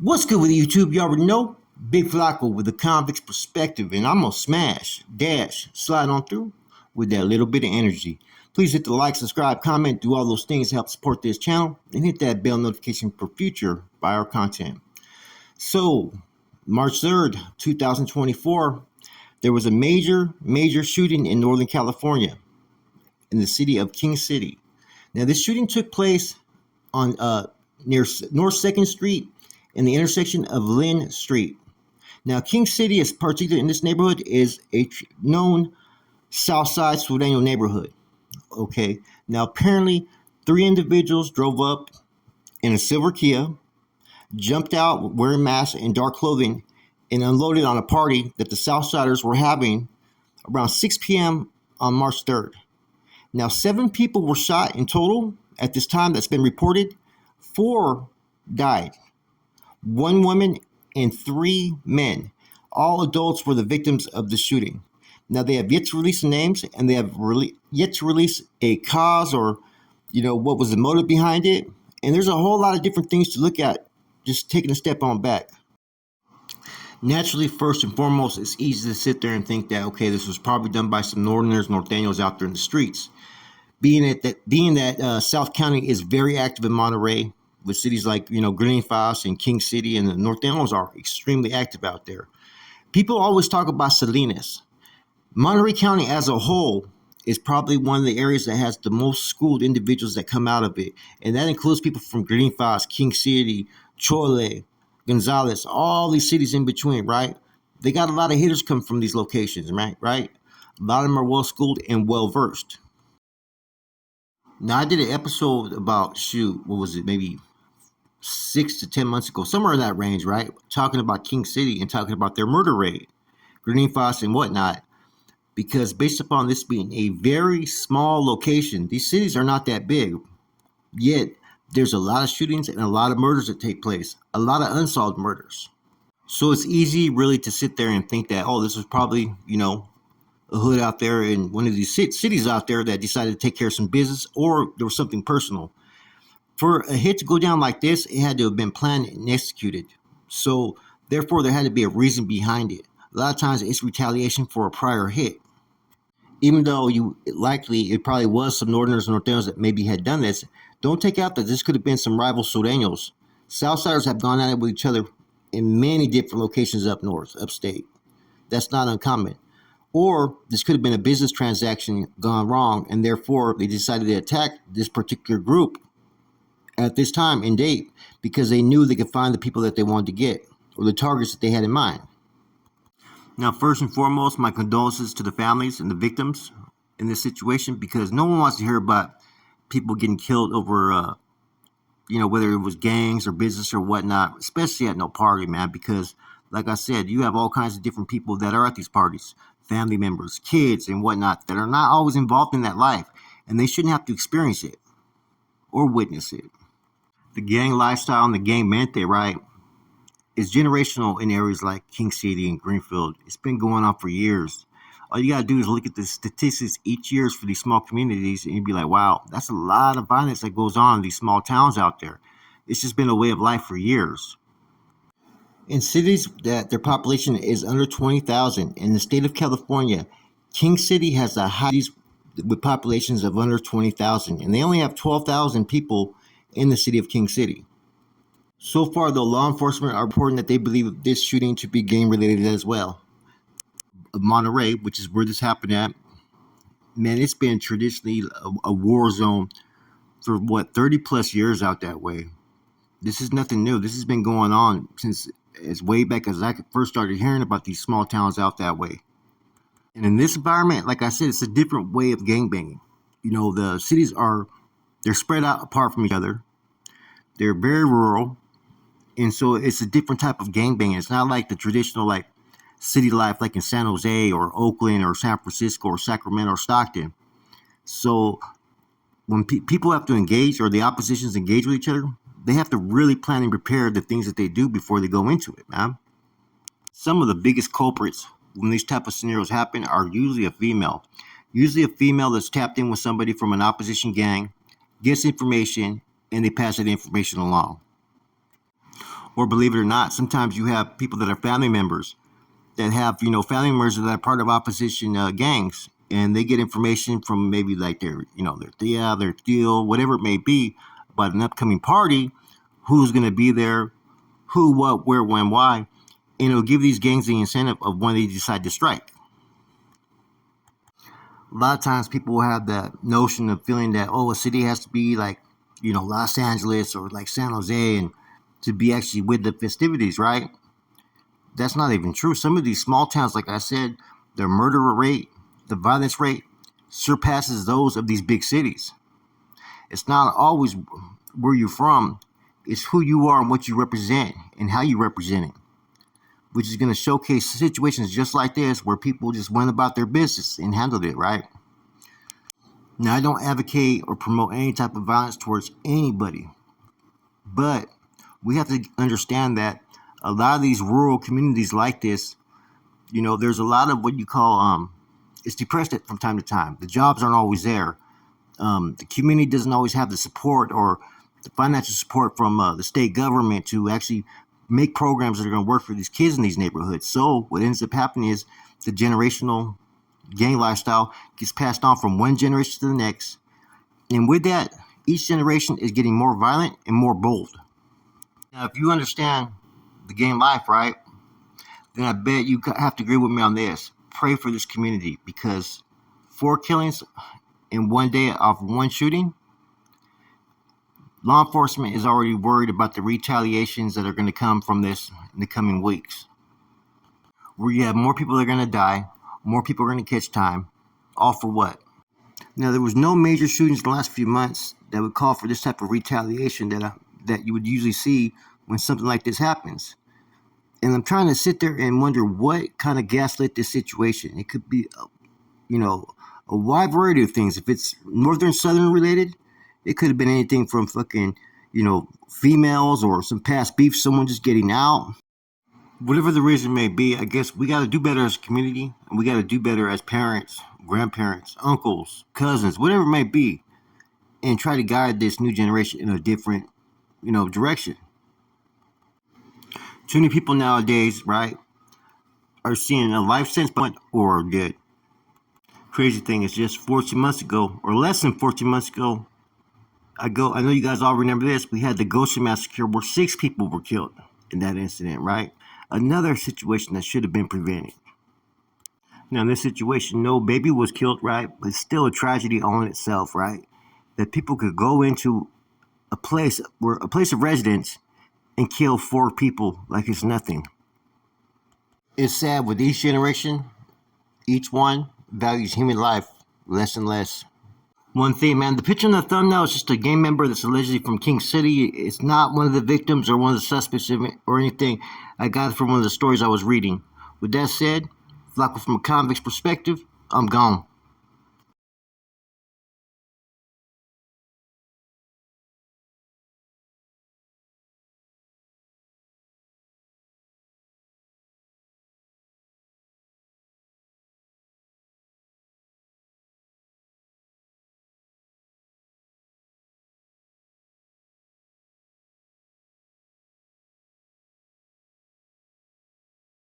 What's good with YouTube? You already know. Big Flacco with the convict's perspective, and I'm gonna smash, dash, slide on through with that little bit of energy. Please hit the like, subscribe, comment, do all those things to help support this channel, and hit that bell notification for future by our content. So, March 3rd, 2024, there was a major shooting in Northern California, in the city of King City. Now, this shooting took place on near North 2nd Street in the intersection of Lynn Street. Now, King City, is particularly in this neighborhood, is a known Southside Surenos neighborhood. Okay. Now, apparently, 3 individuals drove up in a silver Kia, jumped out wearing masks and dark clothing, and unloaded on a party that the Southsiders were having around 6 p.m. on March 3rd. Now, 7 people were shot in total at this time that's been reported. 4 died. 1 woman and 3 men. All adults were the victims of the shooting. Now, they have yet to release the names, and they have yet to release a cause or, what was the motive behind it. And there's a whole lot of different things to look at, just taking a step on back. Naturally, first and foremost, it's easy to sit there and think that, okay, this was probably done by some Northerners, Norteños out there in the streets. Being that South County is very active in Monterey, with cities like, Greenfield and King City, and the Norteños are extremely active out there. People always talk about Salinas. Monterey County as a whole is probably one of the areas that has the most schooled individuals that come out of it. And that includes people from Greenfield, King City, Chole, Gonzales, all these cities in between, right? They got a lot of hitters come from these locations, right? A lot of them are well schooled and well versed. Now, I did an episode about, maybe 6 to 10 months ago, somewhere in that range, right? Talking about King City and talking about their murder rate, Greenfield and whatnot. Because based upon this being a very small location, these cities are not that big. Yet, there's a lot of shootings and a lot of murders that take place. A lot of unsolved murders. So it's easy really to sit there and think that, this was probably, a hood out there in one of these cities out there that decided to take care of some business, or there was something personal. For a hit to go down like this, it had to have been planned and executed. So, therefore, there had to be a reason behind it. A lot of times, it's retaliation for a prior hit. Even though it probably was some Northerners and Norteños that maybe had done this, don't take out that this could have been some rival Surenos. Southsiders have gone at it with each other in many different locations up north, upstate. That's not uncommon. Or this could have been a business transaction gone wrong, and therefore they decided to attack this particular group at this time and date because they knew they could find the people that they wanted to get, or the targets that they had in mind. Now, first and foremost, my condolences to the families and the victims in this situation, because no one wants to hear about people getting killed over, whether it was gangs or business or whatnot, especially at no party, man, because like I said, you have all kinds of different people that are at these parties, family members, kids and whatnot, that are not always involved in that life, and they shouldn't have to experience it or witness it. The gang lifestyle and the gang mente, right, is generational in areas like King City and Greenfield. It's been going on for years. All you gotta do is look at the statistics each year for these small communities, and you'd be like, wow, that's a lot of violence that goes on in these small towns out there. It's just been a way of life for years. In cities that their population is under 20,000, in the state of California, King City has the highest with populations of under 20,000, and they only have 12,000 people in the city of King City. So far, though, law enforcement are reporting that they believe this shooting to be gang-related as well. Monterey, which is where this happened at, man, it's been traditionally a war zone for 30 plus years out that way. This is nothing new. This has been going on since as way back as I first started hearing about these small towns out that way. And in this environment, like I said, it's a different way of gangbanging. The cities they're spread out apart from each other. They're very rural. And so it's a different type of gangbanging. It's not like the traditional, city life like in San Jose or Oakland or San Francisco or Sacramento or Stockton. So when people have to engage, or the oppositions engage with each other, they have to really plan and prepare the things that they do before they go into it, man. Some of the biggest culprits when these type of scenarios happen are usually a female. Usually a female that's tapped in with somebody from an opposition gang, gets information, and they pass that information along. Or believe it or not, sometimes you have people that are family members that have, family members that are part of opposition gangs, and they get information from maybe like their deal, whatever it may be, about an upcoming party, who's going to be there, who, what, where, when, why, and it'll give these gangs the incentive of when they decide to strike. A lot of times people will have that notion of feeling that, oh, a city has to be like, Los Angeles or like San Jose, and to be actually with the festivities, right? That's not even true. Some of these small towns, like I said, the murder rate, the violence rate surpasses those of these big cities. It's not always where you're from, it's who you are and what you represent and how you represent it, which is going to showcase situations just like this where people just went about their business and handled it, right? Now, I don't advocate or promote any type of violence towards anybody, but we have to understand that a lot of these rural communities like this, there's a lot of what you call, it's depressed from time to time. The jobs aren't always there. The community doesn't always have the support or the financial support from the state government to actually make programs that are going to work for these kids in these neighborhoods. So what ends up happening is the generational gang lifestyle gets passed on from one generation to the next. And with that, each generation is getting more violent and more bold. Now, if you understand the gang life, right, then I bet you have to agree with me on this. Pray for this community, because 4 killings in one day off one shooting, law enforcement is already worried about the retaliations that are going to come from this in the coming weeks, where you have more people that are going to die, more people are going to catch time, all for what? Now, there was no major shootings in the last few months that would call for this type of retaliation that you would usually see when something like this happens. And I'm trying to sit there and wonder what kind of gaslit this situation. It could be, a wide variety of things. If it's northern southern related, it could have been anything from fucking, females or some past beef, someone just getting out. Whatever the reason may be, I guess we got to do better as a community, and we got to do better as parents, grandparents, uncles, cousins, whatever it may be, and try to guide this new generation in a different, direction. Too many people nowadays, right, are seeing a life sentence or dead. Crazy thing is, just 14 months ago, or less than 14 months ago, I know you guys all remember this. We had the Goshen massacre where 6 people were killed in that incident, right? Another situation that should have been prevented. Now, in this situation, no baby was killed, right? But it's still a tragedy on itself, right? That people could go into a place of residence and kill 4 people like it's nothing. It's sad with each generation, each one values human life less and less. One thing, man, the picture in the thumbnail is just a gang member that's allegedly from King City. It's not one of the victims or one of the suspects or anything. I got it from one of the stories I was reading. With that said, Flacco, from a convict's perspective, I'm gone.